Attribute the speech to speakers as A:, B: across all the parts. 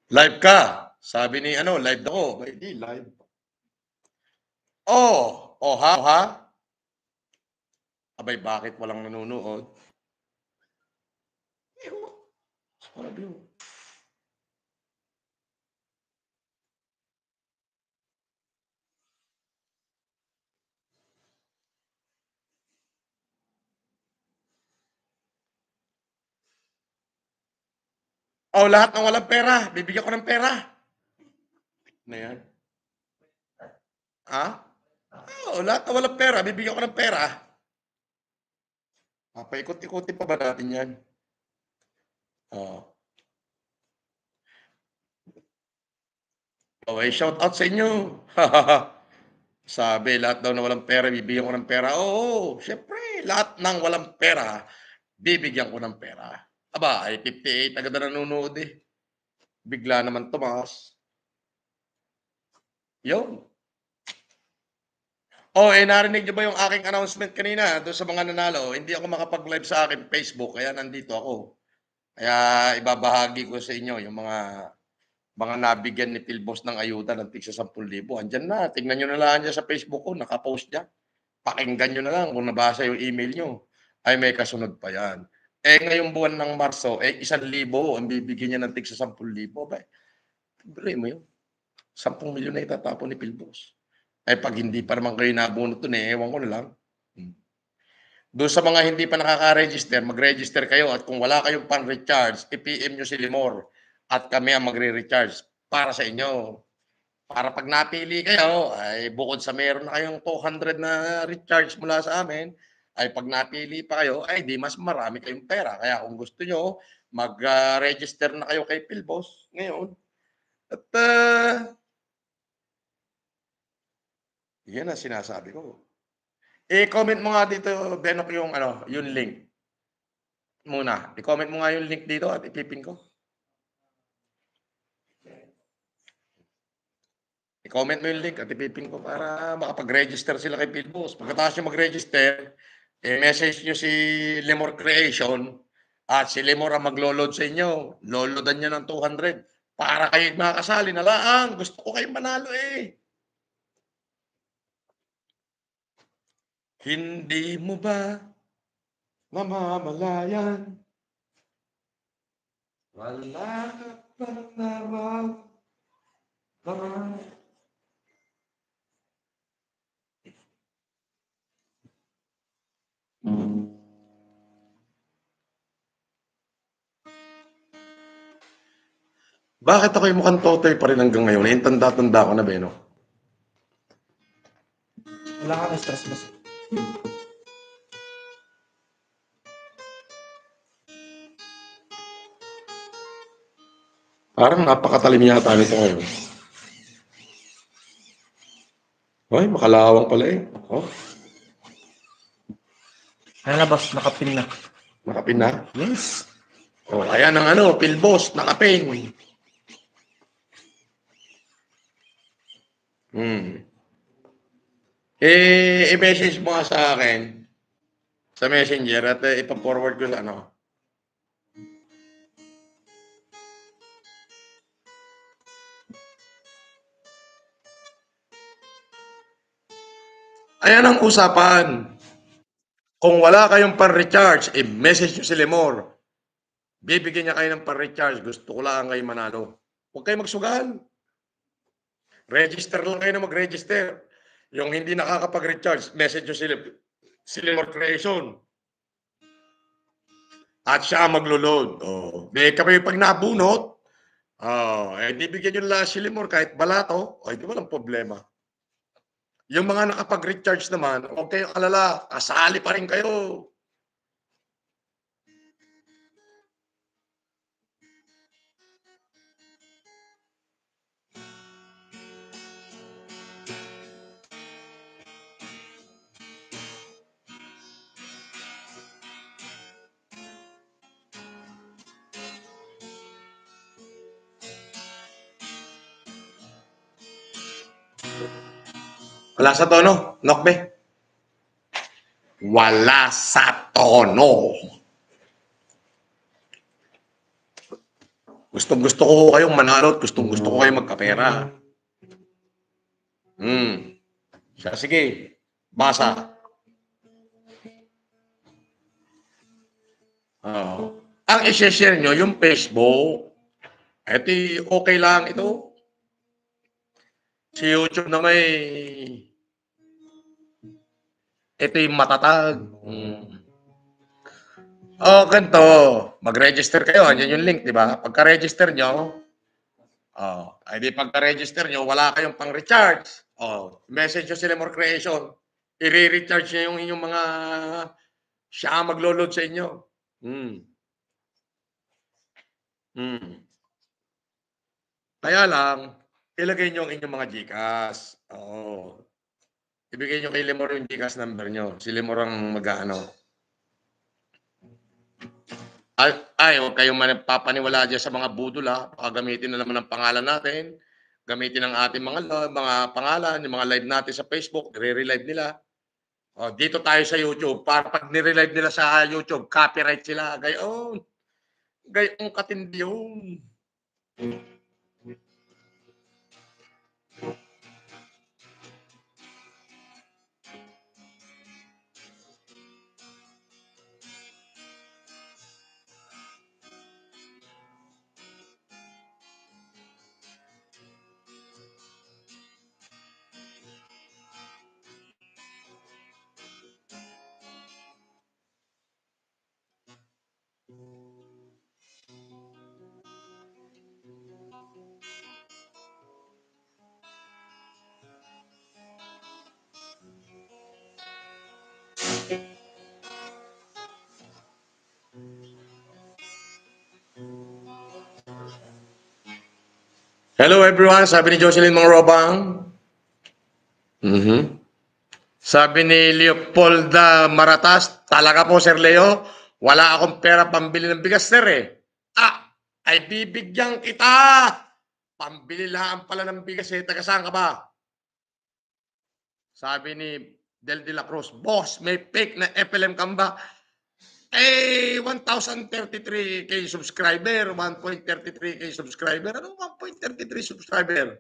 A: Live ka. Sabi ni ano, live ako. Ba, hindi, live. Oh, ha? Abay, bakit walang nanonood? Sabi mo. Oh, lahat ng walang pera, bibigyan ko ng pera. Na yan? Ha? Oh, lahat ng walang pera, bibigyan ko ng pera. Paikot-ikutin pa ba natin yan? Oh. Okay, shout out sa inyo. Sabi, lahat daw na walang pera, bibigyan ko ng pera. Oo, syempre, lahat ng walang pera, bibigyan ko ng pera. Aba, ay 58 agad na nanonood eh. Bigla naman tumaas. Yun. Oh, narinig niyo ba yung aking announcement kanina doon sa mga nanalo? Hindi ako makapag-live sa aking Facebook, kaya nandito ako. Kaya ibabahagi ko sa inyo yung mga nabigyan ni Philbos ng ayuda ng tig sa 10,000. Andiyan na, tingnan niyo na lang diyan sa Facebook ko, naka-post diyan. Pakinggan niyo na lang kung nabasa yung email niyo. Ay may kasunod pa yan. Ngayong buwan ng Marso, 1,000 ang bibigyan niya ng tig sa 10,000. Ba, biro mo yun. 10 milyon na itatapon ni Philbos. Pag hindi pa naman kayo nabunot dun, ewan ko na lang. Doon sa mga hindi pa nakaka-register, mag-register kayo at kung wala kayong pang-recharge, i-PM nyo si Limor at kami ang magre-recharge para sa inyo. Para pag napili kayo, ay bukod sa meron na kayong 200 na recharge mula sa amin, ay pag napili pa kayo, ay di mas marami kayong pera. Kaya kung gusto nyo, mag-register na kayo kay Philbos ngayon. At yan ang sinasabi ko. I-comment mo nga dito, Benok, yung ano, yung link muna. I-comment mo nga yung link dito at ipipin ko. I-comment mo yung link at ipipin ko para makapag-register sila kay Philbos. Pagkatapos nyo mag-register, message nyo si Lemor Creation at si Lemor ang maglo-load sa inyo. Loloadan nyo ng 200 para kayo makasali na lang. Gusto ko kayong manalo eh. Hindi mo ba namamalayan? Wala ka pa naman. Bakit ako'y mukhang totoy pa rin hanggang ngayon? Eh, tanda-tanda ko na, Beno.
B: Wala ka na stress boss.
A: Parang napakatalim yata nito ngayon. Ay, makalawang pala eh. Oh,
B: Ano na boss, nakapin na.
A: nakapin na.
B: Yes.
A: Oh, ayan ang ano, Philbos, nakapin. I-message mo nga sa akin sa Messenger at ipa-forward ko sa ano. Ayan ang usapan. Kung wala kayong pan-recharge, i-message nyo si Lemor. Bibigyan niya kayo ng pan-recharge. Gusto ko lang kayo manalo. Huwag kayo magsugal. Register lang kayo na mag-register. Yung hindi nakakapag-recharge, message nyo si Lemor Creation. At siya ang maglo-load. Oh. Kami pag nabunot, di bigyan nyo lang si Lemor kahit balato, di walang problema. Yung mga nakapag-recharge naman, huwag kayong alala, kasali pa rin kayo. Wala sa tono, Nokbe. Wala sa tono. Gustong-gusto ko kayong manalo at gustong-gusto ko kayong magkapera. Siya, sige, basa. Ang i-share nyo, yung Facebook, eto okay lang ito. Si YouTube na may ito yung matatag. Ganito. Mag-register kayo. Andyan yung link, di ba? Pagka-register nyo, ay di pagka-register nyo, wala kayong pang-recharge. Message nyo sila more creation. I-recharge nyo yung inyong mga siya maglo-load sa inyo. Kaya lang, ilagay nyo ang inyong mga GCash. Ibigay nyo kay Lemor yung GCash number nyo. Si Lemor ang mag-ano. Huwag kayong papaniwala dyan sa mga budol ha. Baka gamitin na naman ang pangalan natin. Gamitin ang ating mga pangalan, yung mga live natin sa Facebook, re-relive nila. Dito tayo sa YouTube. Para pag nire-live nila sa YouTube, copyright sila. Gayon. Gayong katindi yun. Hello everyone, sabi ni Jocelyn Mangrobang. Sabi ni Leopolda Maratas, talaga po Sir Leo, wala akong pera pambili ng bigas sir eh. Ay bibigyan kita. Pambili lang pala ng bigas eh, taga saan ka ba? Sabi ni Del de la Cruz, boss, may fake na FLM kamba. 1,033k subscriber, 1.33k subscriber. Anong 1.33 subscriber?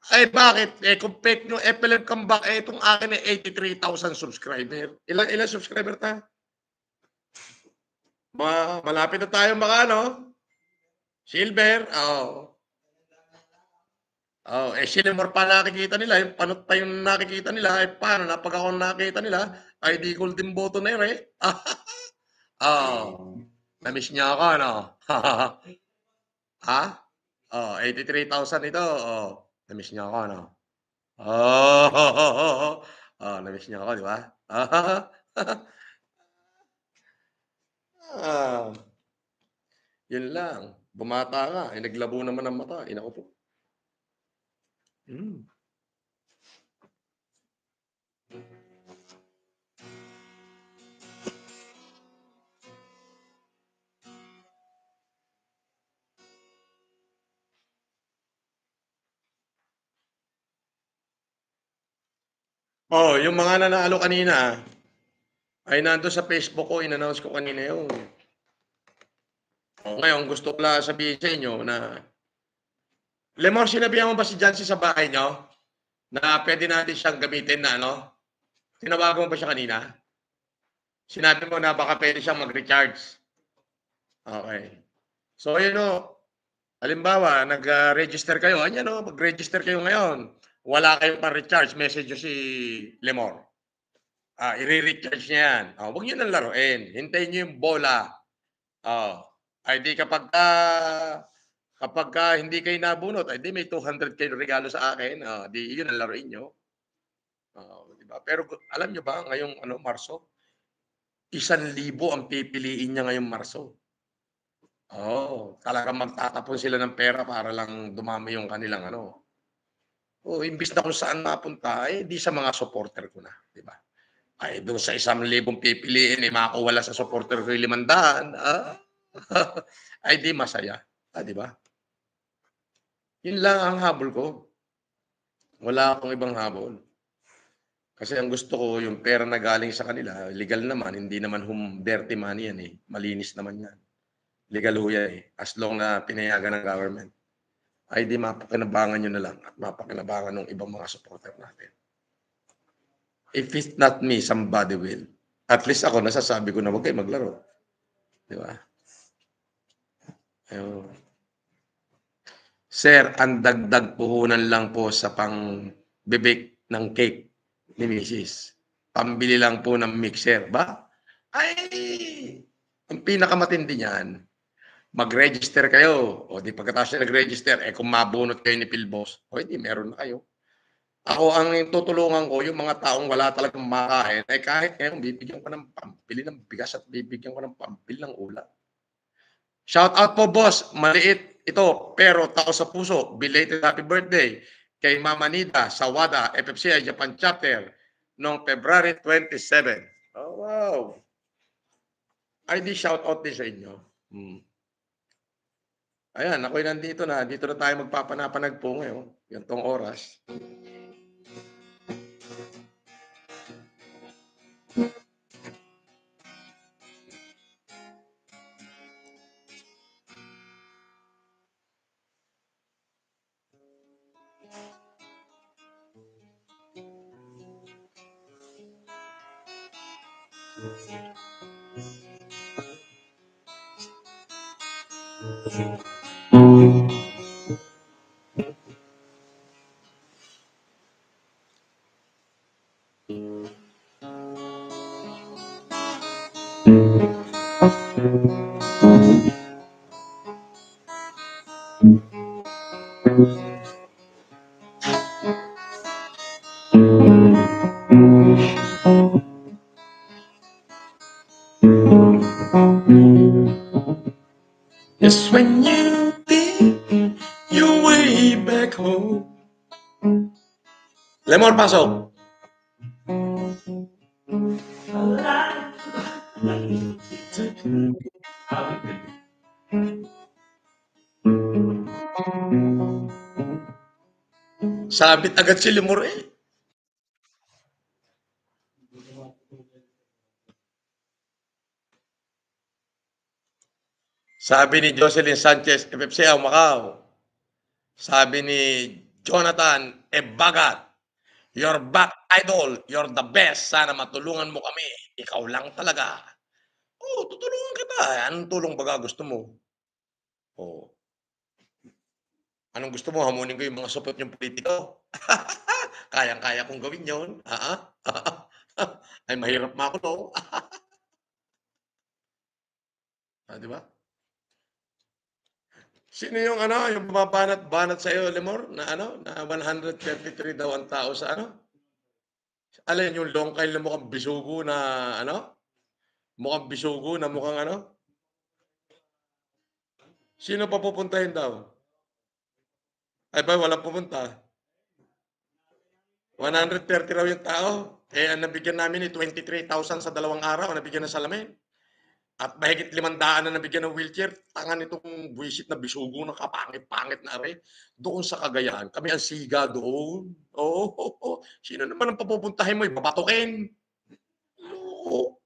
A: Bakit? Kung fake nyo FLM comeback, itong akin ay 83,000 subscriber. Ilan subscriber ta? Malapit na tayo Silver. Si Lemor pa nakikita nila, yung panot pa yung nakikita nila, paano na pag ako nakita nila, ay di golden button na yun eh. Na-miss niya ako, ano? 83,000 ito, na-miss niya ako, ano? Na-miss niya ako, di ba? Yun lang. Bumata nga, naglabo naman ang mata. Inako po. Yung mga nanalo kanina, ay nandun sa Facebook ko, in-announce ko kanina yun. Ngayon, gusto ko lang sabihin sa inyo na, Lemor, sinabihan mo ba si Jancy sa bahay nyo na pwede natin siyang gamitin na Tinawagan mo ba siya kanina? Sinabi mo na baka pwede siyang mag-recharge. Okay. So, halimbawa, nag-register kayo. Mag-register kayo ngayon. Wala kayong pa-recharge. Message nyo si Lemor. I-recharge niya yan. Huwag nyo nang laruin. Hintayin nyo yung bola. Ay di kapag hindi kayo nabunot, ay di may 200 kayo regalo sa akin. Di yun ang laruin nyo. Diba? Pero alam nyo ba, ngayong Marso, 1,000 ang pipiliin niya ngayong Marso. Talagang magtatapon sila ng pera para lang dumami yung kanilang imbis na kung saan napunta, di sa mga supporter ko na, di ba? Ay doon sa 1,000 pipiliin, makakawala sa supporter ko yung 500, ay di masaya, di ba? Yun lang ang habol ko. Wala akong ibang habol. Kasi ang gusto ko, yung pera na galing sa kanila, legal naman, hindi naman dirty money yan eh. Malinis naman yan. Legal ho yan eh. As long na pinayagan ng government. Ay di mapakinabangan nyo na lang at mapakinabangan ng ibang mga supporter natin. If it's not me, somebody will. At least ako, nasasabi ko na huwag kayo maglaro. Di ba? Ayun. Sir, ang dagdag puhunan lang po sa pang-bibake ng cake ni Mrs. Pambili lang po ng mixer. Ba? Ay, ang pinakamatindi niyan, mag-register kayo. O di pagkatapos na nag-register, kung mabunot kayo ni Pilbos, o di meron na kayo. Ako ang tutulungan ko, yung mga taong wala talagang makain, kahit ngayon, bibigyan ko ng pambili ng bigas at bibigyan ko ng pambili ng ulam. Shout out po, boss. Maliit ito, pero tao sa puso. Belated happy birthday kay Mama Nida sa WADA FFCI Japan Chapter noong February 27. Oh, wow. Ay, di shout out din sa inyo. Ayan, ako'y nandito na. Dito na tayo magpapanapanag po ngayon. Gantong oras. Just when you think you're way back home. Lemon, pasok. Sabit agad si Lemur eh. Sabi ni Jocelyn Sanchez, FFCI Macau. Sabi ni Jonathan Ebagat, you're back, idol. You're the best. Sana matulungan mo kami. Ikaw lang talaga. Oo, tutulungan kita. Anong tulong baga gusto mo? Oo. Anong gusto mo? Hamunin ko yung mga supot yung politiko? Kayang-kaya kong gawin yun. Ay, mahirap makulong. Di ba? Sino yung yung bumabanat-banat sa iyo, Lemor, na na 133 daw ang tao sa Alin yung longkay na mukhang bisugo na mukhang bisugo na mukhang Sino pa pupuntahin daw? Ay ba, walang pupunta. 130 raw yung tao. Ang nabigyan namin ni 23,000 sa 2 araw, ang nabigyan ng salamin. At mahigit 500 na nabigyan ng wheelchair. Tangan itong buwisit na bisugo na kapangit-pangit na are. Doon sa Cagayan, kami ang siga doon. Oo. Sino naman ang papupuntahin mo? Babatukin. Oo.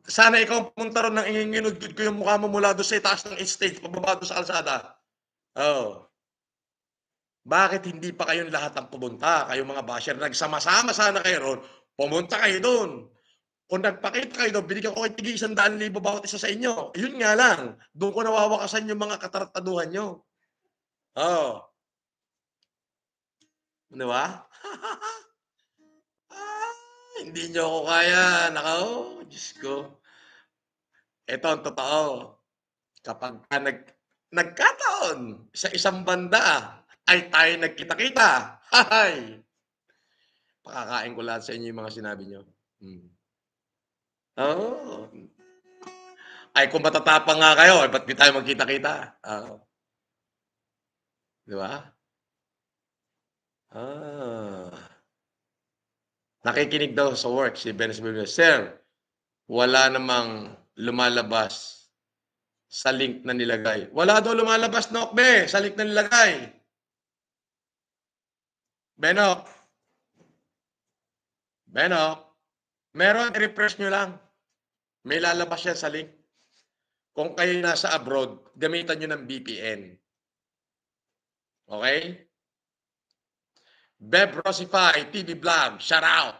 A: Sana ikaw pumunta ron ng inginudgud ko yung mukha mo mula doon sa itaas ng stage, pababa doon sa kalsada. Oo. Bakit hindi pa kayong lahat ang pumunta? Kayong mga basher, nagsama-sama sana kayo ron, pumunta kayo doon. Kung nagpakita kayo doon, binigyan ko kayo tig 100,000 bawat isa sa inyo. Yun nga lang, doon ko nawawakasan yung mga katarataduhan nyo. Oo. Di ba? Hindi nyo ako kaya. Nako, Diyos ko. Ito ang totoo. Kapag nagkataon sa isang banda ay tayo nagkita-kita, hay! Pakakain ko lahat sa inyo yung mga sinabi nyo. Oo. Ay, kung matatapang nga kayo, ba't di tayo magkita-kita? Oo. Di ba? Nakikinig daw sa work si Benes Bilbao. Sir, wala namang lumalabas sa link na nilagay. Wala daw lumalabas na okbe sa link na nilagay. Benok, meron, i-refresh nyo lang. May lalabas yan sa link. kung kayo nasa abroad, gamitan nyo ng VPN. Okay? Beb Rosify, TV Vlog, shout out!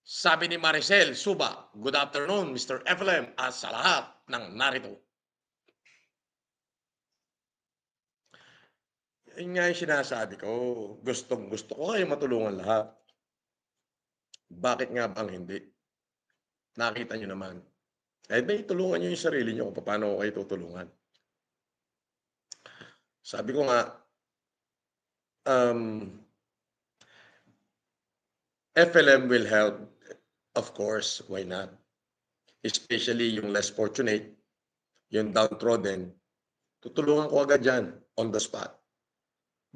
A: Sabi ni Maricel Suba, good afternoon, Mr. FLM, at sa lahat ng narito. Yun nga yung sinasabi ko, gusto ko kayo matulungan lahat. Bakit nga bang hindi? Nakita nyo naman. Eh, may tulungan nyo yung sarili nyo kung paano ko kayo tutulungan. Sabi ko nga, FLM will help, of course, why not? Especially yung less fortunate, yung downtrodden, tutulungan ko agad yan on the spot.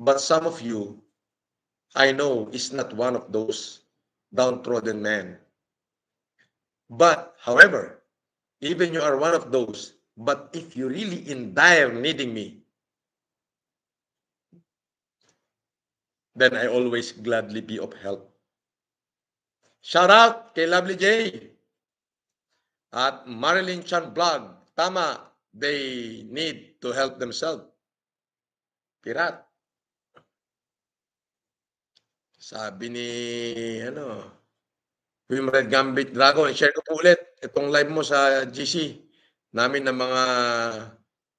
A: But some of you, I know, is not one of those downtrodden men. But, however, even you are one of those, but if you really in dire needing me, then I always gladly be of help. Shout out kay Lovely J at Marilyn Chan Vlog. Tama, they need to help themselves. Pirat. Sabi ni, yung Red Gambit Dragon, share ko po ulit itong live mo sa GC namin ng mga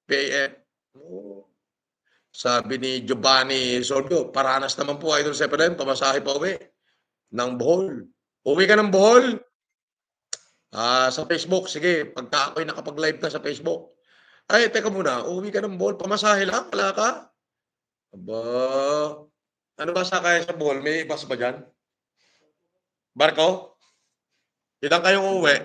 A: PAF. Sabi ni Giovanni Sordo, paranas naman po, Idol Separan, pamasahe pa uwi ng Bohol. Uwi ka ng Bohol? Sa Facebook, sige, pagka ako'y nakapag-live ka sa Facebook. Ay, teka muna, uwi ka ng Bohol, pamasahe lang, wala ka? Aba, ano ba sakay sa Bohol? May bus ba dyan? Barko? Ilan kayong uuwi?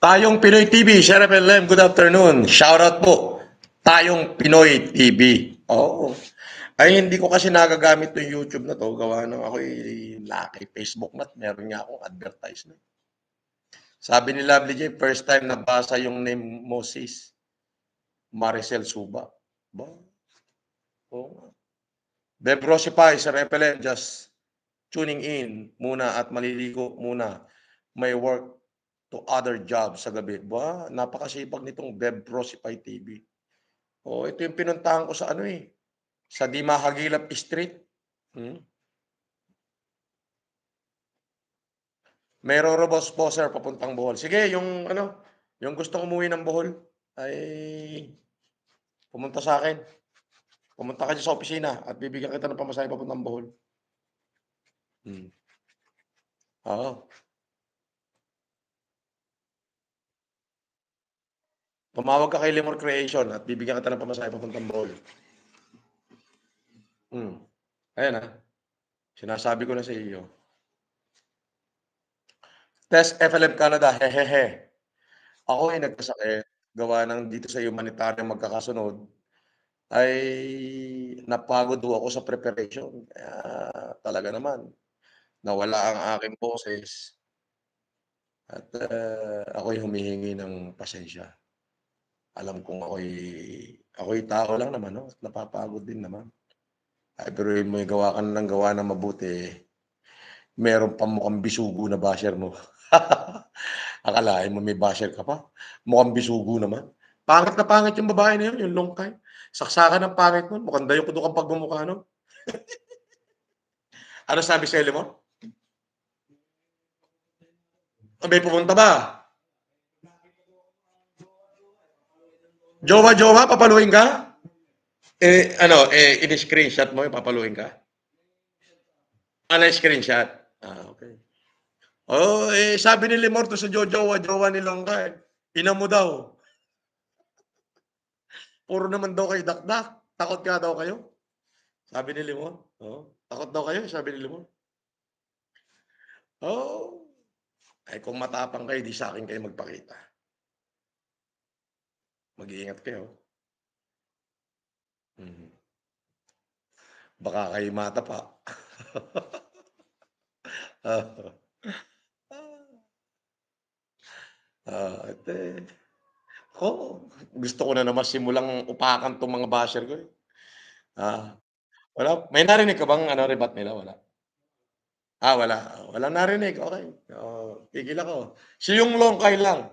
A: Tayong Pinoy TV, Sheriff LM, good afternoon. Shoutout po. Tayong Pinoy TV. Oo. Ay, hindi ko kasi nagagamit yung YouTube na to. Gawa nang ako'y laki. Facebook mat, meron nga akong advertisement. Sabi ni Lovely J, first time nabasa yung name mo, sis. Maricel Suba. Ba? Oo. Beb Rosify, Sir FLM, just tuning in muna at maliligo muna. May work to other jobs sa gabi. Ba, napakasipag nitong Beb Rosify TV. Oh, ito yung pinuntahan ko sa sa Di Mahagilap Street. May Rorobos po, sir, papuntang Bohol. Sige, yung yung gustong umuwi ng Bohol ay pumunta sa akin. Pumunta ka dyan sa opisina at bibigyan kita ng pamasahe papuntang Bohol. Oo. Tumawag ka kay Lemur Creation at bibigyan kita ng pamasahe papuntang Bohol. Ayan sinasabi ko na sa iyo. Test FLM Canada, hehehe. Ako ay nagkasakit, gawa ng dito sa humanitarian magkakasunod, ay napagod ako sa preparation. Kaya talaga naman, nawala ang aking boses. At ako'y humihingi ng pasensya. Alam kong ako'y tao lang naman, no? At napapagod din naman. Ay, pero may gawa ka ng gawa na mabuti, meron pa mukhang bisugo na basher mo. Akalain mo may basher ka pa? Mukhang bisugo naman. Pangit na pangit yung babae na yun, yung long time. Saksakan ng pangit mo, mukhang dayo ko doon kang pagmumukha, no? Ano sabi sa mo? May pumunta ba? Jowa, papaluin ka? In-screenshot mo, papaluin ka? Na-screenshot? Okay. Sabi ni Limor to sa jowa ni Longka Ina mo daw. Puro naman daw kayo dakdak. Takot nga daw kayo. Sabi ni Limon. Oo. Takot daw kayo, sabi ni Limon. Oo. Ay kung matapang kayo, di sa akin kayo magpakita. Mag-iingat kayo. Baka kayo matapa. Ate. Ako, gusto ko na naman simulang upakan 'tong mga basher ko, eh. Ah, wala may narinig ka bang ano, rebat nila, wala? Wala. Walang narinig, okey. Tigil ako. Si yung Longkay lang.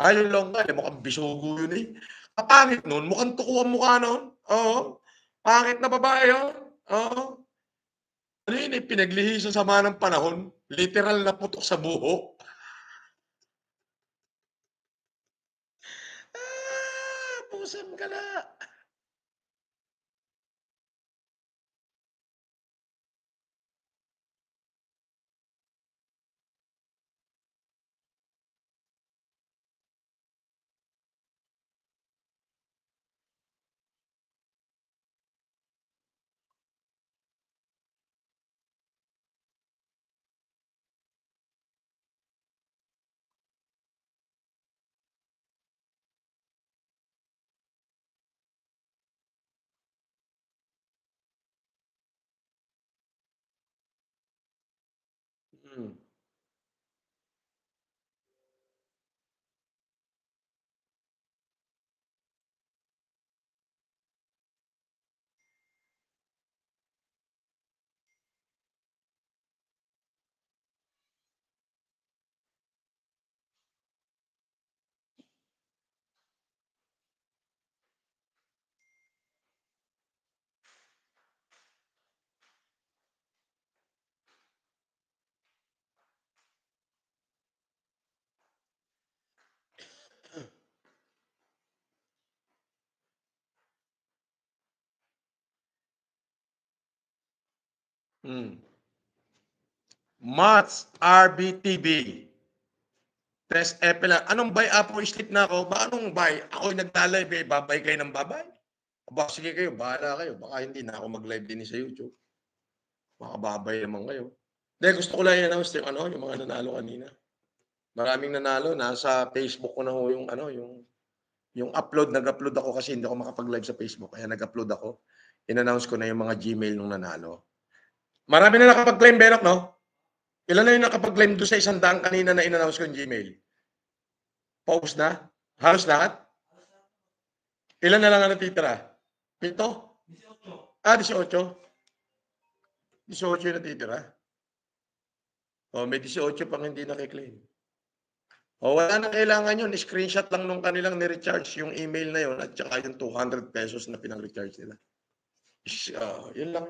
A: Yung Longkay mukhang bisugo yun, eh. Kapangit nun, mukhang tuko ang mukha nun. Oo. Pangit na babae yun. Oo. Ano yun, eh, pinaglihi sa sama ng panahon. Literal na putok sa buho. Pusang gala. Hmm. Mats RBTV. Tres Epe lang. Anong bay? Apo sleep na ako. Ba anong bay? Ako'y nagla-live, eh. Babay kayo ng babay? Aba, sige kayo. Bahala kayo. Baka hindi na ako mag-live din sa YouTube. Baka babay naman kayo. Hindi, gusto ko lang i-announce yung ano, yung mga nanalo kanina. Maraming nanalo. Nasa Facebook ko na ho yung ano, yung upload. Nag-upload ako kasi hindi ako makapag-live sa Facebook. Kaya nag-upload ako. In-announce ko na yung mga Gmail nung nanalo. Marami na nakapag-claim, Benok, no? Ilan na yung nakapag-claim doon sa 100 kanina na in-announce ko yung Gmail? Paubos na? Halos lahat? Ilan na lang ang natitira? 7? 18. 18 yung natitira. May 18 pang hindi nakiklaim. Wala na kailangan yun. Screenshot lang nung kanilang ni-recharge yung email na yun at saka yung 200 pesos na pinang-recharge nila. Yun lang.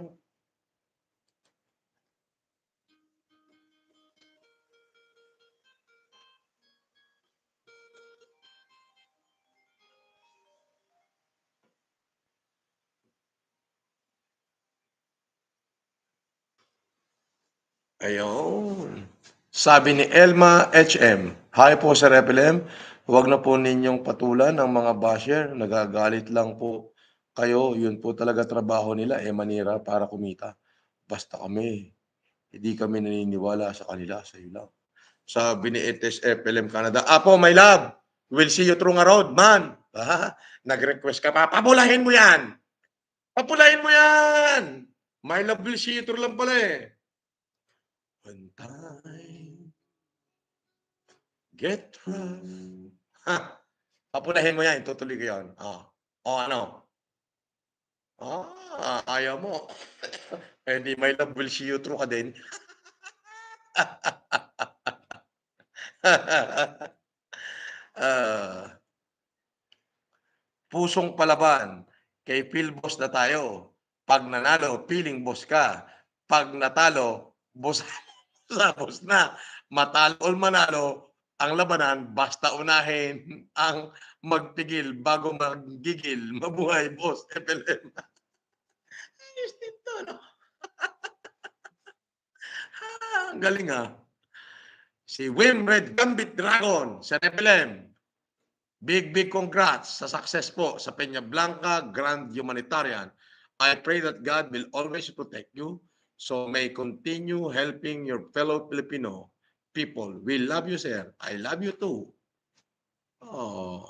A: Ayun. Sabi ni Elma HM, "Hi po Sir FLM, huwag na po ninyong patulan ang mga basher, nagagalit lang po kayo, yun po talaga trabaho nila, manira para kumita. Basta kami, hindi kami naniniwala sa kanila, sa'yo lang." Sabi ni Etes FLM Canada, "Apo, my love, we'll see you through nga road, man." Nag-request ka pa, papulahin mo yan! Papulahin mo yan! My love will see you through lang pala, eh. When time get rough. Papulahin mo yan, itutuloy ko yan. Ano? Ayaw mo. Di my love will see you through ka din. Pusong palaban, kay Phil boss na tayo. Pag nanalo, feeling boss ka. Pag natalo, boss boss na. Matalo o manalo, ang labanan, basta unahin ang magpigil bago maggigil. Mabuhay, boss FLM. Ayos nito, no? Ang galing, Si Wim Red Gambit Dragon sa FLM. Big congrats sa success po sa Peña Blanca Grand Humanitarian. I pray that God will always protect you, so may continue helping your fellow Filipino people. We love you, sir. I love you too. Oh.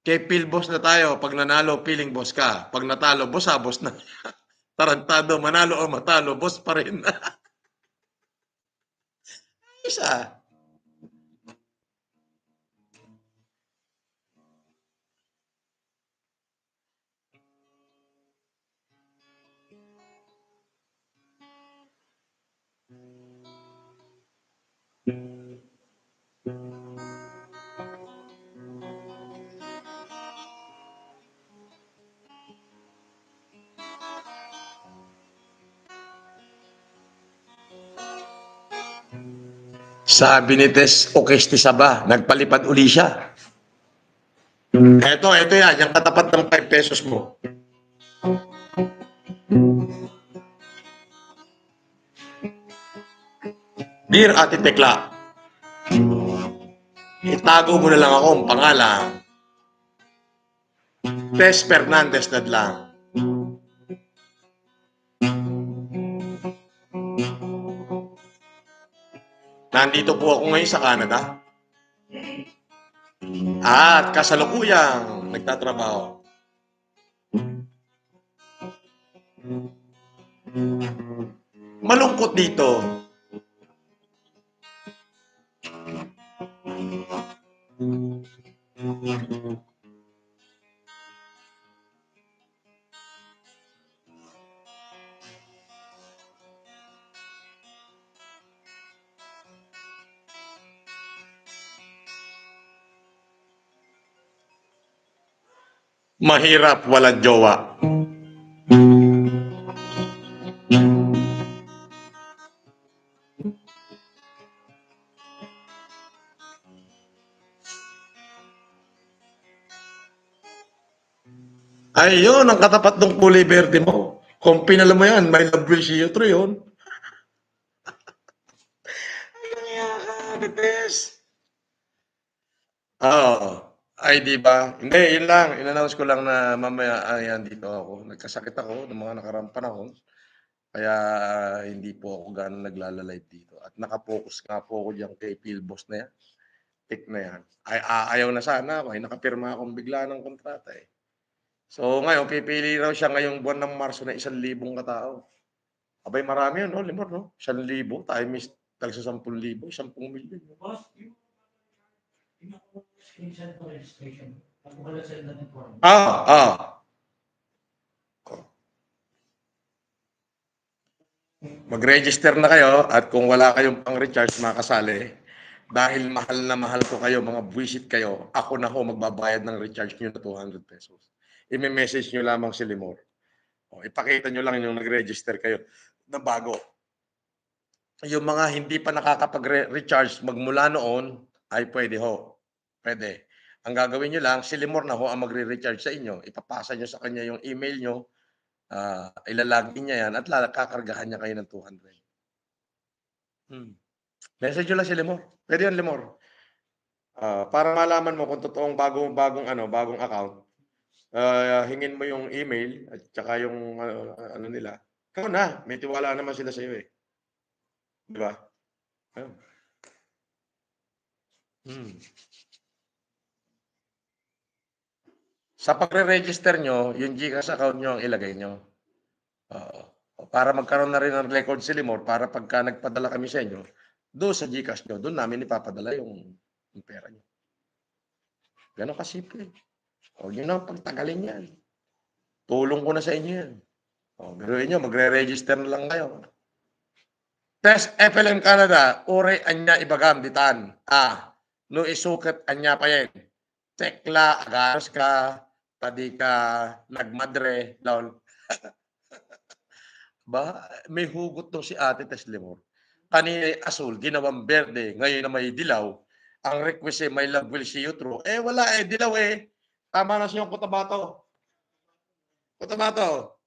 A: Kay Philboss na tayo. Pag nanalo, feeling boss ka. Pag natalo, boss na. Tarantado, manalo o matalo, boss pa rin. Isa. Sabi ni Tess Okesti Saba, nagpalipad uli siya. Ito yan, yung katapat ng 5 pesos mo. Dear Ate Tekla, itago mo na lang ako ang pangalan. Tess Fernandez na lang. Nandito po ako ngayon sa Canada. At kasalukuyang nagtatrabaho. Malungkot dito. Mahirap walang jowa. Ay, yun, ang katapat ng kulay verde mo. Kung pinala mo yan, may love will see you through yun. Ay, kaya ka, Betes. Oo. Ay, di ba? Hindi, yun lang. In-announce ko lang na mamaya, ayan, dito ako. Nagkasakit ako ng mga nakaraang panahon. Kaya hindi po ako gano'n naglalalive dito. At nakapokus nga po ako diyan kay Philboss na yan. Tik na yan. Ay, ayaw na sana ako. Ay, nakapirma akong bigla ng kontrata eh. So ngayon, pipili raw siya ngayong buwan ng Marso na 1,000 katao. Abay, marami yun, no? Limor, no? 1,000 times tagsa 10,000, 10,000,000.
B: Boss, yung screenshot ng registration. Pag wala sa internet form.
A: Ah. Mag-register na kayo at kung wala kayong pang-recharge, makasali. Dahil mahal na mahal ko kayo, mga buwisit kayo, ako na ho magbabayad ng recharge nyo na 200 pesos. I-message nyo lamang si Limor. O, ipakita nyo lang yung nag-register kayo na bago. Yung mga hindi pa nakakapag-recharge magmula noon, ay pwede ho. Pwede. Ang gagawin nyo lang, si Limor na ho ang magre-recharge sa inyo. Ipapasa nyo sa kanya yung email nyo, ilalagin niya yan at kakargahan niya kayo ng 200. Message nyo lang si Limor. Pwede yan, Limor. Para malaman mo kung totoong bagong account, hingin mo yung email at saka yung ano nila. Ikaw na, may tiwala naman sila sa iyo eh. Di ba? Sa pagre-register nyo, yung GCash account nyo ang ilagay nyo. Para magkaroon na rin ng record si Limor, para pagka nagpadala kami sa inyo, doon sa GCash nyo, doon namin ipapadala yung pera nyo. Ganon kasimple. Huwag nyo nang pagtagalin yan. Tulong ko na sa inyo yan. Biruin nyo, magre-register na lang kayo. Test FLM Canada, ure anya ibagam ditan. No isukat anya pa yan. Tekla, agaros ka, tadi ka, nagmadre, lol. Ba, may hugot to si Ate Tess Limor. Kanina asul, ginawang berde, ngayon na may dilaw. Ang request may love will see you through. Wala dilaw eh. Tama na siyang Cotabato. Cotabato.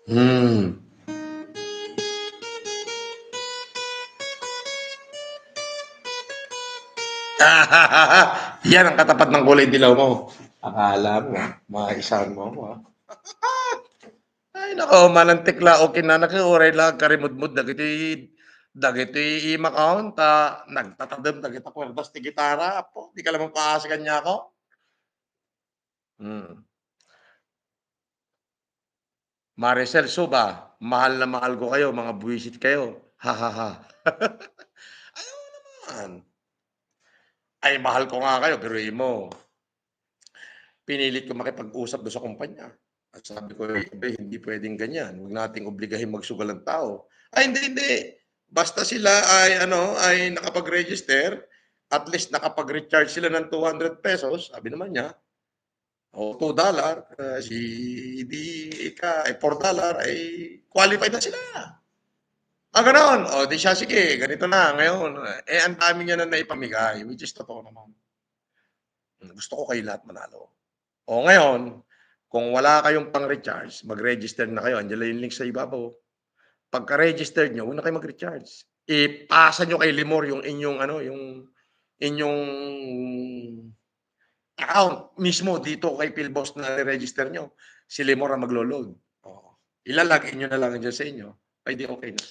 A: Hmm. Yan ang katapat ng kulay dilaw mo. Akala mo, maisahan mo ako, ah. Ay nako, manantik laok kinanak oray lang karimudmud dagiti imakaon ta nagtatadem dagiti kwerdas ti gitara po di ka lamang paasigan niya ako. Hmm. Maricel Suba, mahal na mahal ko kayo, mga buwisit kayo. Ha, ha, ha. Ayaw naman. Ay mahal ko nga kayo, biruin mo. Pinilit ko makipag-usap do'n sa kumpanya. At sabi ko, "Abay, hindi puwedeng ganyan. Huwag nating obligahin magsugal ang tao." Ay, hindi, hindi. Basta sila ay ano, ay nakapag-register, at least nakapag-recharge sila ng ₱200, sabi naman niya, o $2, si di ika ay $4 ay qualified na sila. Gano'n. O di siya, sige, ganito na ngayon. Eh, ang dami niya na naipamigay, which is totoo naman. Gusto ko kayo lahat manalo. O ngayon, kung wala kayong pang-recharge, mag-register na kayo. Andiyan lang yung link sa ibabaw. Pagka-registered nyo, huwag na kayo mag-recharge. Ipasa nyo kay Limor yung inyong ano, yung inyong account mismo dito kay PhilBoss na register nyo. Si Limor ang maglo-load. Oo. Ilalagay nyo na lang dyan sa inyo. Ay di okay na.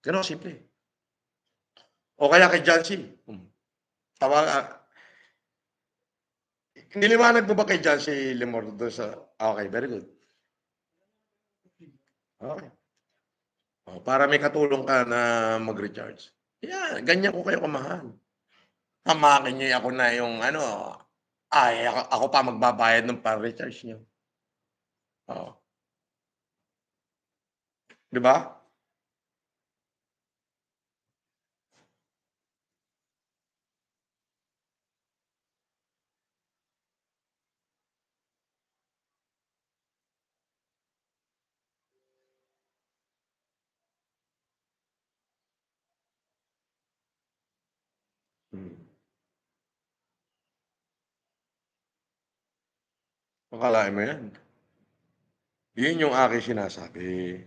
A: Ganun simple. O kaya kay Jancy. Tawa, niliwanag mo ba kay Jancy Limor doon sa... Okay, very good. Okay. Para may katulong ka na mag-recharge. Yan, ganyan ko kayo kamahal. Hamakin niyo ako na yung ano, ay ako pa magbabayad ng pa-recharge niyo. Oo. 'Di ba? Hmm. Akalain mo yan. Yun yung aking sinasabi.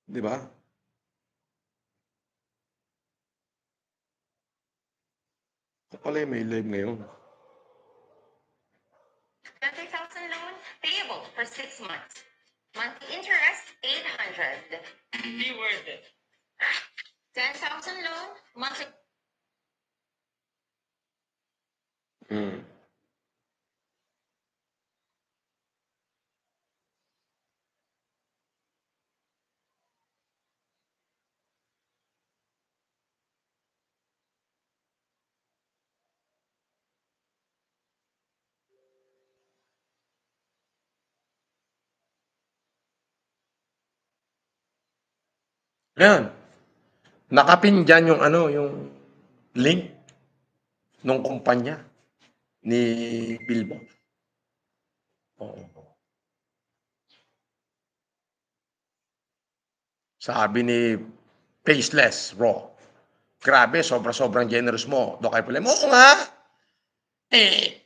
A: 'Di ba? Ako pala yung may live ngayon.
C: 20,000 loan payable for 6 months. Monthly interest 800.
B: Hindi worth it.
C: 10,000 loan monthly.
A: Hmm. Ayan. Nakapin dyan yung ano, yung link nung kumpanya ni Bilbo. Oo. Sabi ni Faceless Raw, grabe, sobra-sobrang generous mo. Doon kay Pulem, oo nga. Eh,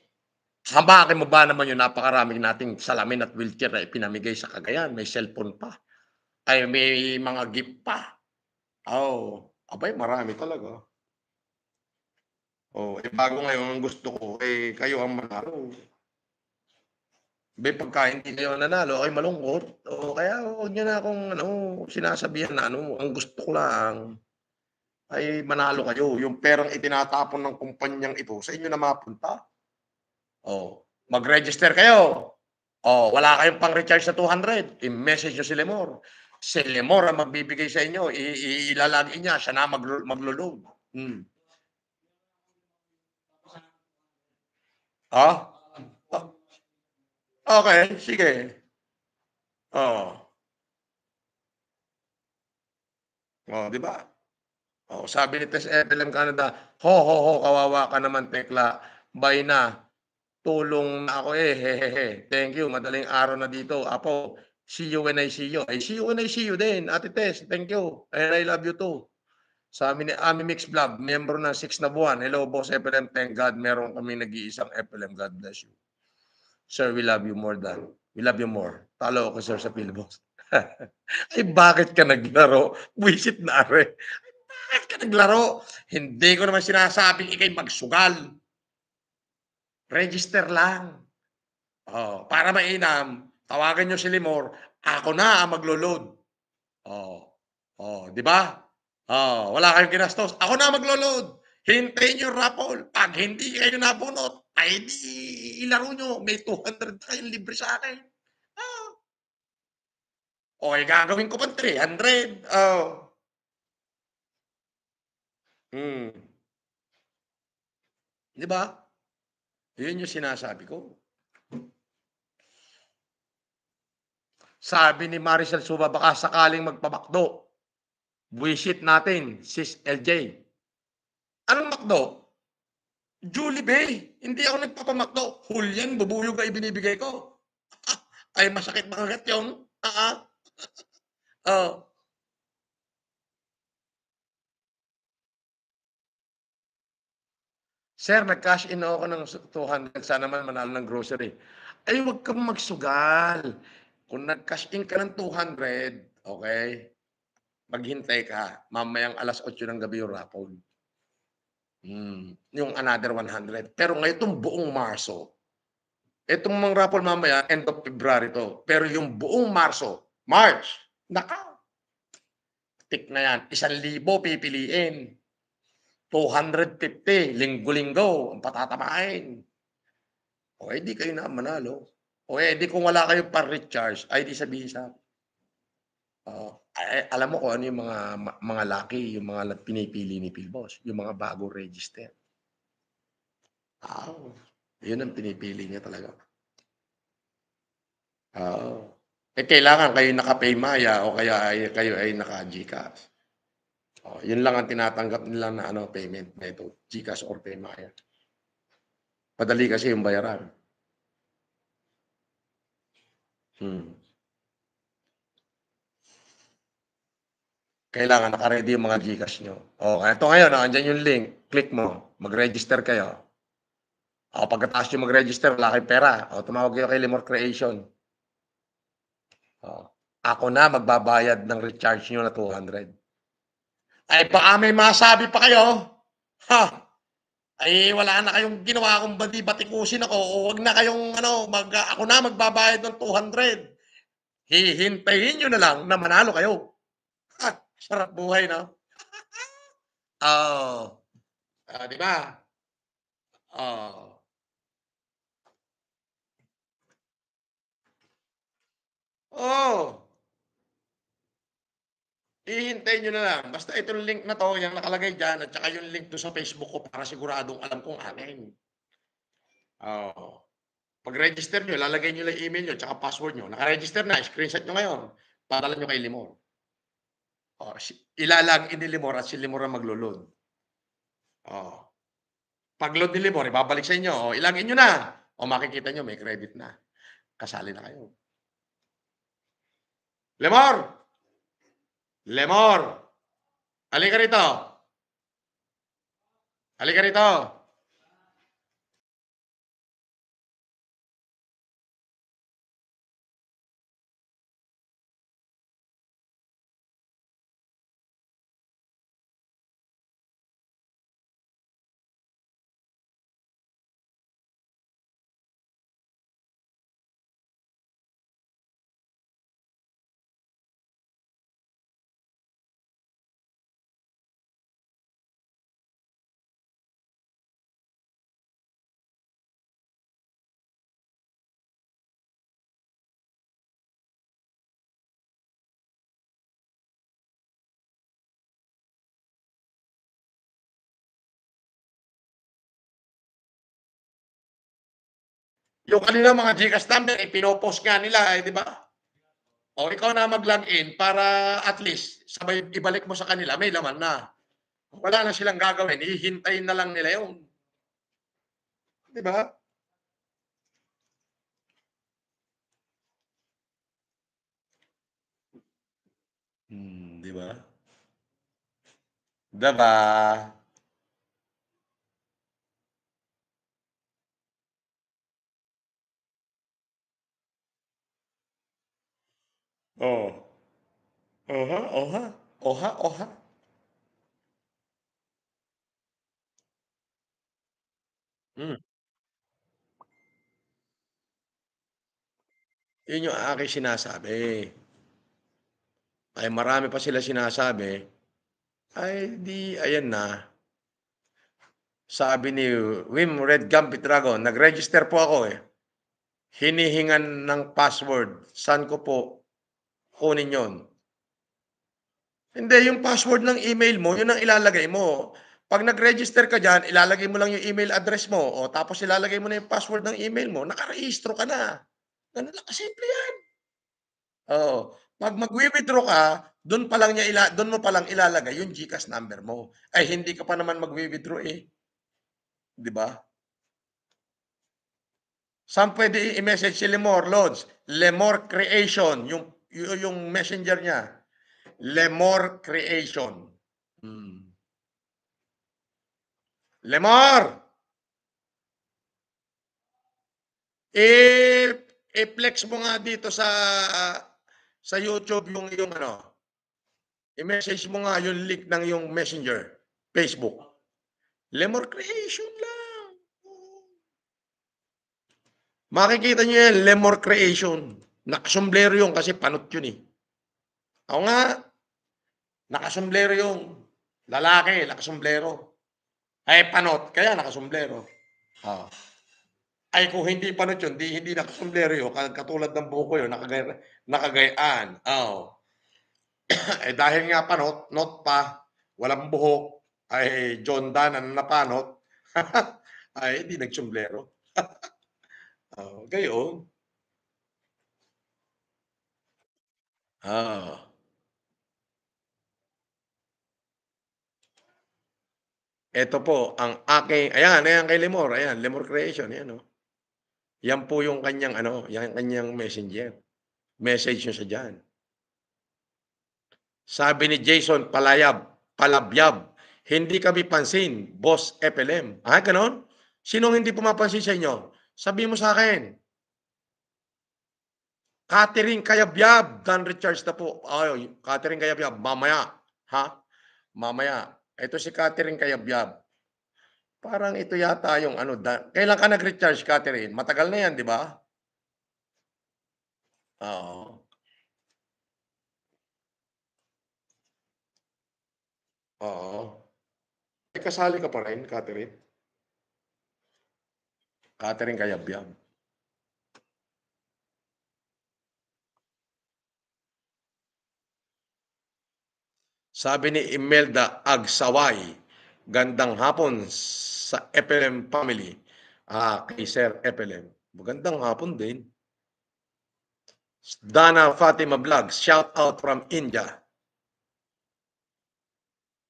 A: samakin mo ba naman yung napakaraming nating salamin at wheelchair na ipinamigay sa Cagayan, may cellphone pa, ay may mga gift pa. Oh, abay marami talaga. Oh, eh bago ngayon ang gusto ko, eh kayo ang manalo. Abay pagka hindi kayo nanalo, ako'y malungkot. O kaya huwag niyo na akong ano, sinasabihan na ano, ang gusto ko lang ay manalo kayo. Yung perang itinatapon ng kumpanyang ito, sa inyo na mapunta. Oh, mag-register kayo. Oh, wala kayong pang-recharge na 200, i-message niyo si Lemor. Si Lemor ang magbibigay sa inyo, ilalagay niya, siya na maglo-load. Hmm. Ah? Okay, sige. Oh. Oh, 'di ba? Oh, sabi ni Tess FLM Canada, "Ho, ho, ho, kawawa ka naman tekla, bye na. Tulong na ako, eh, hehehe. Thank you, madaling araw na dito, apo. See you when I see you." Ay, see you when I see you din, Ate Tess, thank you, and I love you too. Sabi ni Ami Mix Vlog, miyembro ng 6 na buwan, "Hello boss FLM, thank God meron kaming nag-iisang FLM, God bless you." Sir, we love you more. Talo ako, sir, sa Philbox. Ay, bakit ka naglaro? Buwisit na are. Bakit ka naglaro? Hindi ko naman sinasabing ikay magsugal. Register lang. Oh, para mainam, tawagan nyo si Limor, ako na ang maglo-load. Di ba? Wala kayong ginastos. Ako na maglo-load. Hintayin yung raffle. Pag hindi kayo nabunot, ay di ilaro nyo. May 200 kayong libre sa akin. Okay, gagawin ko pa 300. Di ba? Yun yung sinasabi ko. Sabi ni Maricel Suba, baka sakaling magpabakdo. Buwisit natin, sis LJ. Anong makdo? Jollibee. Hindi ako nagpapamakdo. Hulyan, bubuyog ang ibinibigay ko. Ay, masakit makagat yun. Sir, nag-cash in ako ng 200. Sana naman manalo ng grocery. Ay, huwag kang magsugal. Kung nag-cash in ka ng 200, okay, maghintay ka. Mamayang alas 8 ng gabi yung raffle. Yung another 100. Pero ngayon itong buong Marso, itong mga raffle mamaya, end of February to. Pero yung buong March, naka, tik na yan. 1,000 pipiliin. 250, linggo-linggo, ang patatamain. O, di kayo na manalo. O, di kung wala kayong par-recharge, ay di sabihin sa alam mo kung ano yung mga lucky, yung mga pinipili ni Philboss, yung mga bago register. Yun ang pinipili niya talaga. Kailangan kayo naka-Paymaya o kaya kayo ay naka-GCash. Yun lang ang tinatanggap nila na payment method, GCash or Paymaya. Madali kasi yung bayaran. Kailangan naka-ready yung mga GCash nyo. Ito ngayon, andyan yung link. Click mo. Mag-register kayo. Pagkatapos nyo mag-register, wala kayong pera. Tumawag kayo kay Limor Creation. Ako na magbabayad ng recharge nyo na 200. Ay, baka may masabi pa kayo. Ay, wala na kayong ginawa kung batikusin ako. O wag na kayong, ako na magbabayad ng 200. Hihintayin nyo na lang na manalo kayo. Sarap buhay, no? Di ba? Hihintayin nyo na lang. Basta itong link na to, yung nakalagay dyan, at saka yung link to sa Facebook ko para siguradong alam kong akin. Pag-register nyo, lalagay nyo lang email nyo, tsaka password nyo. Naka-register na, screenshot nyo ngayon. Padala nyo kay Limor. Ilalang ni Limor at si Limor ang maglo-load. Pag-load ni Limor, ibabalik sa inyo. Ilagin nyo na. Makikita nyo, may credit na. Kasali na kayo. Lemor! Halika rito. Yung kanila mga GCash number, pinopost nga nila, di ba? Ikaw na mag-login para at least sabay ibalik mo sa kanila, may laman na. Wala na silang gagawin, hihintayin na lang nila yun. Di ba? Di ba? Diba? Oh. Oha, oha. Oha, oha. Hmm. Yun yung aking sinasabi. Ay marami pa sila sinasabi, ay di ayan na. Sabi ni Wim Red Gambit Dragon, nag-register po ako eh. Hinihingan ng password. Saan ko po kunin yon? Hindi, yung password ng email mo, yun ang ilalagay mo. Pag nag-register ka dyan, ilalagay mo lang yung email address mo, o tapos ilalagay mo na yung password ng email mo, nakarehistro ka na. Ganun lang kasimple yan. Oo. Pag magwi-withdraw ka, dun mo pa lang ilalagay yung GCash number mo. Ay hindi ka pa naman magwi-withdraw eh, 'di ba? Saan pwede i-message si Lemor, Lods? Lemor Creation, yung messenger niya. Lemor Creation. Hmm. Lemor! Eh, i-flex mo nga dito sa YouTube yung ano, i-message mo nga yung link ng yung messenger, Facebook. Lemor Creation lang. Makikita niyo yan, Lemor Creation. Nakasombrero yun kasi panot yun eh. Ako nga, nakasombrero yung lalaki, nakasombrero. Ay panot, kaya nakasombrero. Oh. Ay kung hindi panot yun, hindi nakasombrero yun, katulad ng buko yun, nakagayaan. Oh. Eh dahil nga panot, not pa, walang buhok, ay John Dan ang napanot, ay hindi nagsombrero. Oh, gayon. Ah. Ito po ang aking ayan, ayan kay Lemor, ayan, Lemor Creation, ayan oh. Yan po yung kanyang ano, yan kanyang messenger. Message niyo siya diyan. Sabi ni Jason Palabyab, hindi kami pansin, Boss FLM. Ah, gano'n? Sinong hindi pumapansin sa inyo? Sabihin mo sa akin. Catherine Kayabyab, Dan Richards na po. Ay, Catherine Kayabyab, mamaya. Ha? Mamaya. Ito si Catherine Kayabyab. Parang ito yata yung ano, kailan ka nag-recharge, Catherine? Matagal na yan, di ba? Oo. Oo. Eh, kasali ka pa rin, Catherine? Catherine Kayabyab. Sabi ni Imelda Agsaway, gandang hapon sa FLM family. Ah, kay Sir FLM. Magandang hapon din. Dana Fatima Vlogs, shout out from India.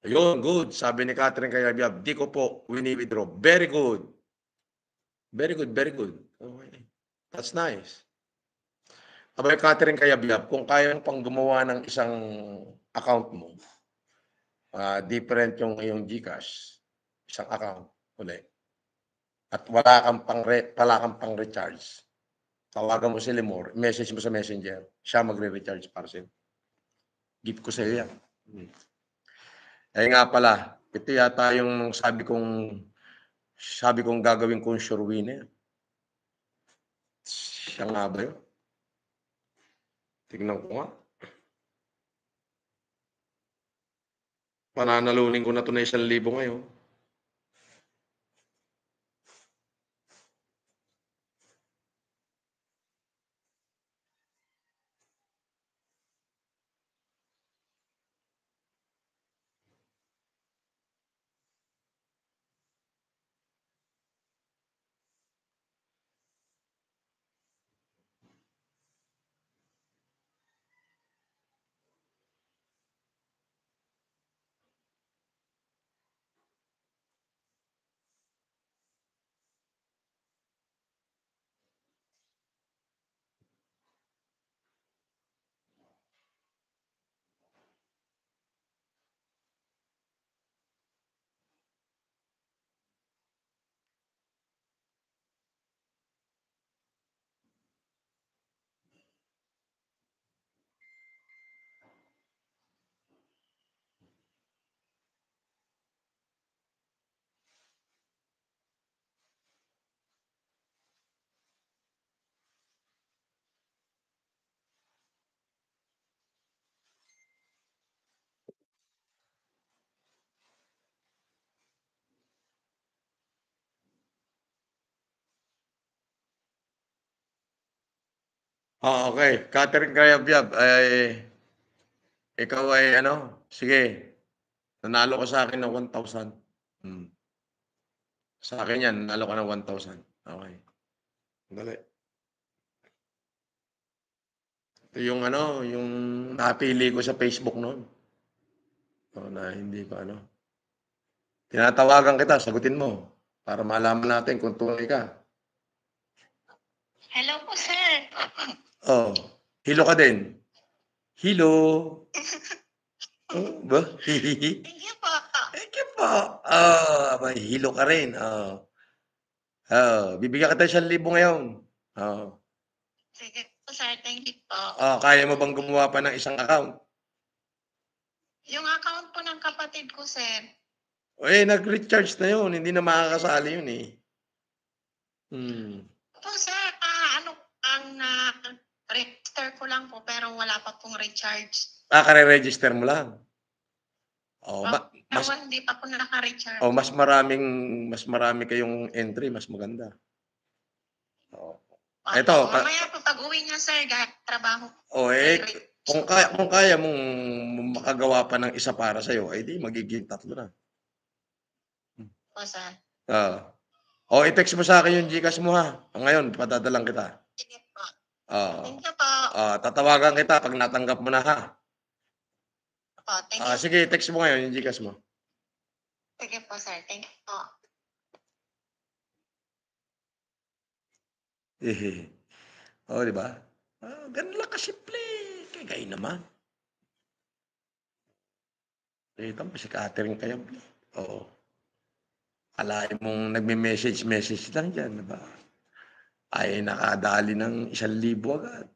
A: Ayun, good. Sabi ni Catherine Kayabyab, di ko po wini-withdraw. Very good. Very good, very good. Okay. That's nice. Abay, Catherine Kayabyab, kung kaya mo pang gumawa ng isang account mo, different yung iyong GCash, isang account ulit, at wala kang pang recharge, tawagan mo si Lemor, message mo sa messenger, siya magre-recharge para sa'yo. Gift ko sa'yo yan. Eh nga pala, ito yata yung sabi kong gagawin kong sure winner. Siya nga ba yun? Tignan ko nga. Pananalunin ko na ito na 1,000 ngayon. Okay. Catherine Cayabyab, ikaw ay ano, sige, nanalo ka sa akin ng 1,000. Sa akin yan, nanalo ka ng 1,000. Okay. Dali. Ito yung ano, yung napili ko sa Facebook noon. Na hindi ko ano. Tinatawagan kita, sagutin mo. Para malaman natin kung tunay ka.
C: Hello po, sir.
A: Oh, hilo ka din. Hilo. Oh, ba?
C: Thank you po.
A: Thank you po. May hilo ka rin. Bibigyan kita 1,000 ngayon. Oh.
C: Sige po, sir. Thank you po.
A: Kaya mo bang gumawa pa ng isang account?
C: Yung account po ng kapatid ko, sir.
A: Nag-recharge na yun. Hindi na makakasali yun eh.
C: Po, sir, register ko lang po pero wala pa pong recharge.
A: Kare-register mo lang.
C: Pero hindi pa po naka-recharge.
A: Mas marami kayong entry, mas maganda. Eto,
C: mamaya po pag-uwi niya, sir, trabaho.
A: kung kaya mong makagawa pa ng isa para sa'yo, di magiging 3 na.
C: Po, sir.
A: I-text mo sa akin yung GCash mo ha. Ngayon, padadalang kita.
C: Sige po.
A: Thank
C: you po.
A: Tatawagan kita pag natanggap mo na ha.
C: Po, thank you.
A: Sige, text mo ngayon yung GCash mo.
C: Sige po, sir. Thank you po.
A: Di ba? Ganun lang kasimple. Kaya naman. Ito mo si Catherine Cayabyab. Oo. Alain mong nagme-message lang dyan, diba? Ay nakadali ng 1,000 agad.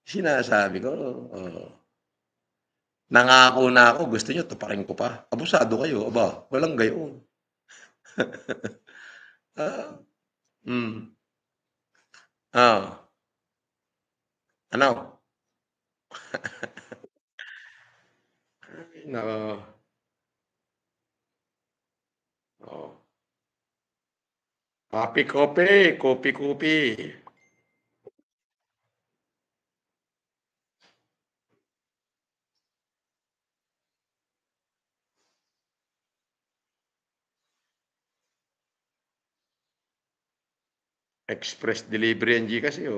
A: Sinasabi ko, nangako na ako, gusto nyo, tuparin ko pa. Abusado kayo, aba, walang gayon. Ano? Nako. Kopi. Express delivery ang GCash eh.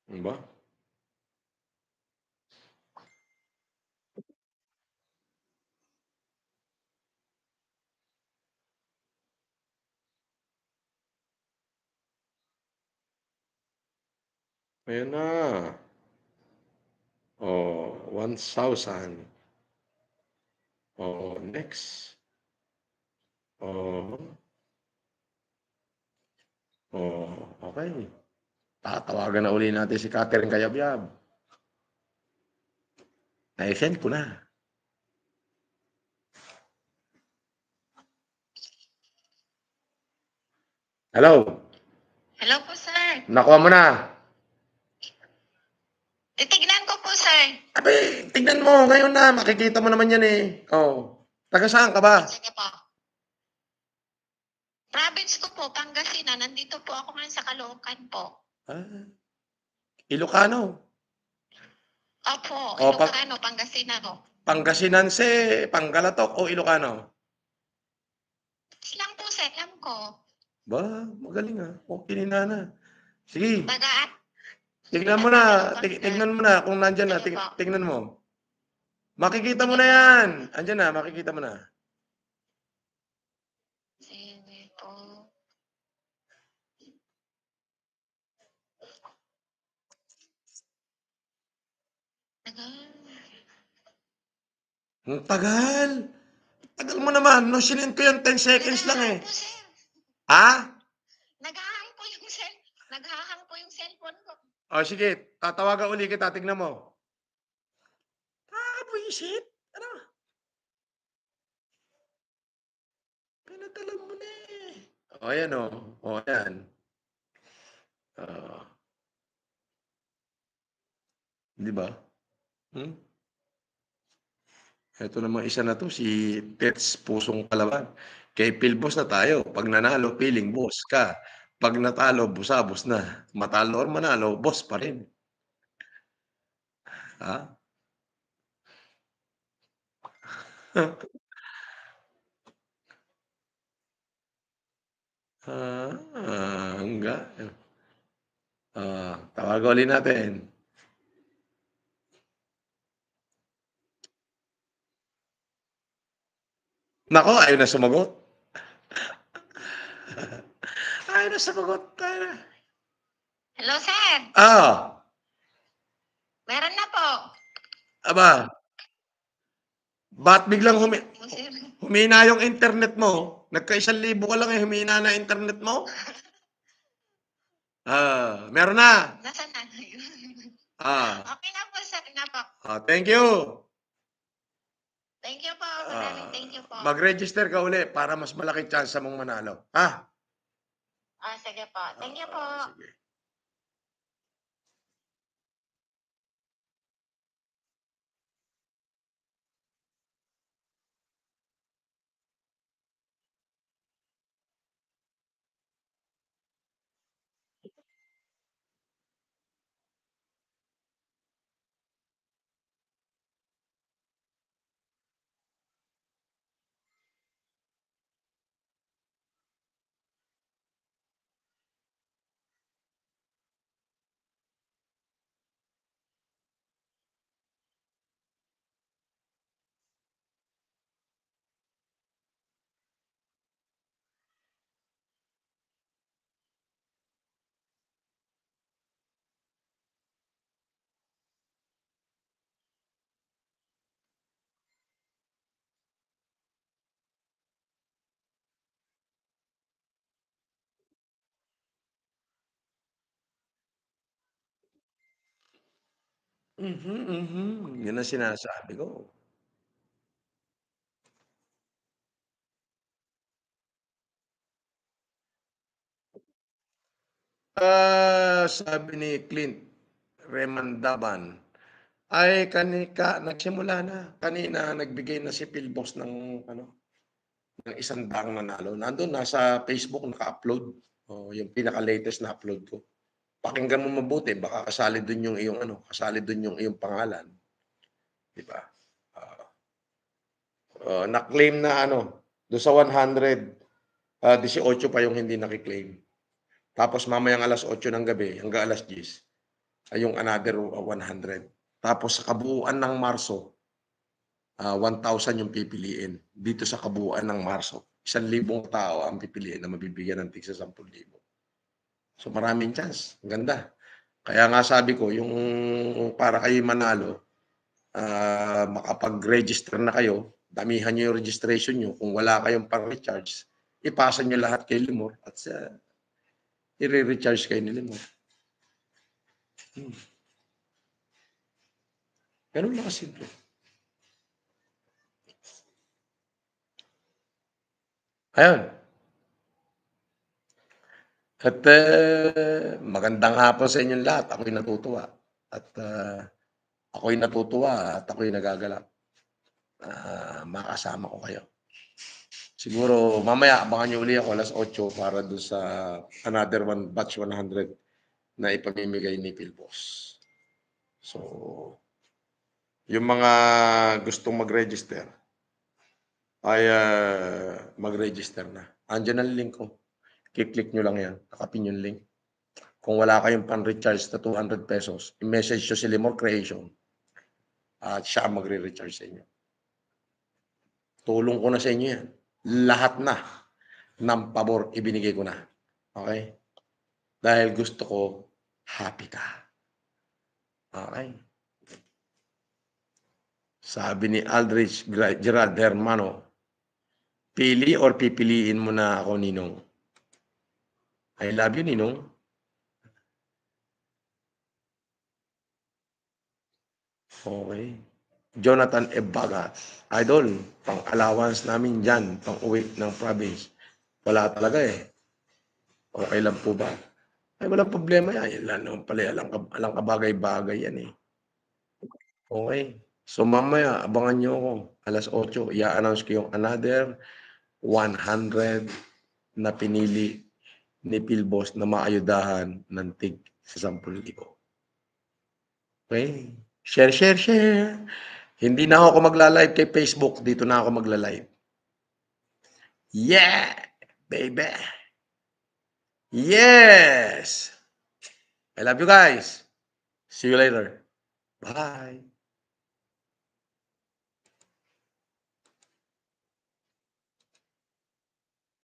A: Diba? Ayan na. 1,000. Next. Okay. Tatawagan na uli natin si Catherine Cayabyab. Na-send ko na. Hello?
C: Hello po, sir.
A: Nakuha mo na?
C: Titignan ko po, sir.
A: Tignan mo. Ngayon na. Makikita mo naman yan eh. Taga saan ka ba?
C: Sige po. Province ko po, Pangasinan. Nandito po ako ngayon sa Caloocan po.
A: Ilocano?
C: Opo, Ilocano, Pangasinan po.
A: Pangasinanse, Panggalatok o Ilocano?
C: Lang po, sir. Alam ko.
A: Magaling Okay ni Nana. Sige.
C: Tagaan.
A: Tignan mo na kung nandyan na. Tignan mo. Makikita mo na yan. Andyan na, makikita mo na.
C: Sige po.
A: Ang tagal. Tagal mo naman. No, sinend ko yung 10 seconds lang eh.
C: Po, sir.
A: Ha?
C: Naghahang po yung cellphone ko.
A: Sige. Tatawagan uli kita. Tignan mo. Buisit. Ano? Pinatalag mo na eh. Ayan ayan. Di ba? Ito naman isa na to, si Tets Pusong Palawan. Kay Philbos na tayo. 'Pag nanalo, feeling boss ka. 'Pag natalo, busabos na. Matalo or manalo, boss pa rin. Ah. Enggak. Tawagan ulit natin. Naku, ayaw na sumagot. Ayaw na sumagot.
C: Hello, sir. Meron na po.
A: Aba, ba't biglang
C: Sir.
A: humina yung internet mo? Nagka-1,000 ka lang, humina na internet mo? Meron na.
C: Nasaan na yun?
A: Ah,
C: Okay na po, sir. Na po.
A: thank you.
C: Thank you po. Maraming thank you po.
A: Mag-register ka uli para mas malaki chance mong manalo. Ha?
C: Sige po. Thank you po.
A: Sige. Yun ang sinasabi ko. Sabi ni Clint Remandaban, ay nagsimula na. Kanina nagbigay na si Philbos ng ng 100 nanalo. Nandun nasa Facebook naka-upload. Yung pinaka-latest na upload ko. Pakinggan mo mabuti, baka kasali dun yung iyong kasali dun yung iyong pangalan. 'Di ba? Na-claim na doon sa 100, 18 pa yung hindi naki-claim. Tapos mamayang 8:00 ng gabi hanggang 10:00 ay yung another 100. Tapos sa kabuuan ng Marso, 1,000 yung pipiliin. Dito sa kabuuan ng Marso, 1,000 tao ang pipiliin na mabibigyan ng tig sa 10,000. So maraming chance. Ang ganda. Kaya nga sabi ko, yung para kayo manalo, makapag-register na kayo, damihan niyo yung registration niyo. Kung wala kayong pang-recharge, ipasa niyo lahat kay Limor at i-re-recharge kayo ni Limor. Ganun lang kasimple. Ayun. At magandang hapon sa inyong lahat. Ako'y natutuwa. At ako'y nagagalak. Makasama ko kayo. Siguro mamaya abangan niyo uli ako 8:00 para doon sa another one batch 100 na ipamimigay ni Philbos. So, yung mga gustong mag-register ay mag-register na. Andiyan ang link ko. Kiklik nyo lang yan. Nakapin yung link. Kung wala kayong pan-recharge na 200 pesos, i-message nyo si Limor Creation at siya ang magre-recharge sa inyo. Tulong ko na sa inyo yan. Lahat na ng pabor ibinigay ko na. Okay? Dahil gusto ko happy ka. Okay? Sabi ni Aldrich Gerald Hermano, pili or pipiliin mo na ako, Ninong? I love you, Ninong. Okay. Jonathan Ebaga, Idol, pang-allowance namin dyan, pang-uwi ng province. Wala talaga eh. Okay lang po ba? Ay, walang problema yan. Yan lang pala, alang kabagay-bagay yan eh. Okay. So mamaya, abangan nyo ako. 8:00, i-announce ko yung another 100 na pinili ni Philboss na maayudahan ng tig sa 10,000. Okay? Share, share, share. Hindi na ako magla-live kay Facebook. Dito na ako magla-live. Yeah, baby. Yes. I love you guys. See you later. Bye.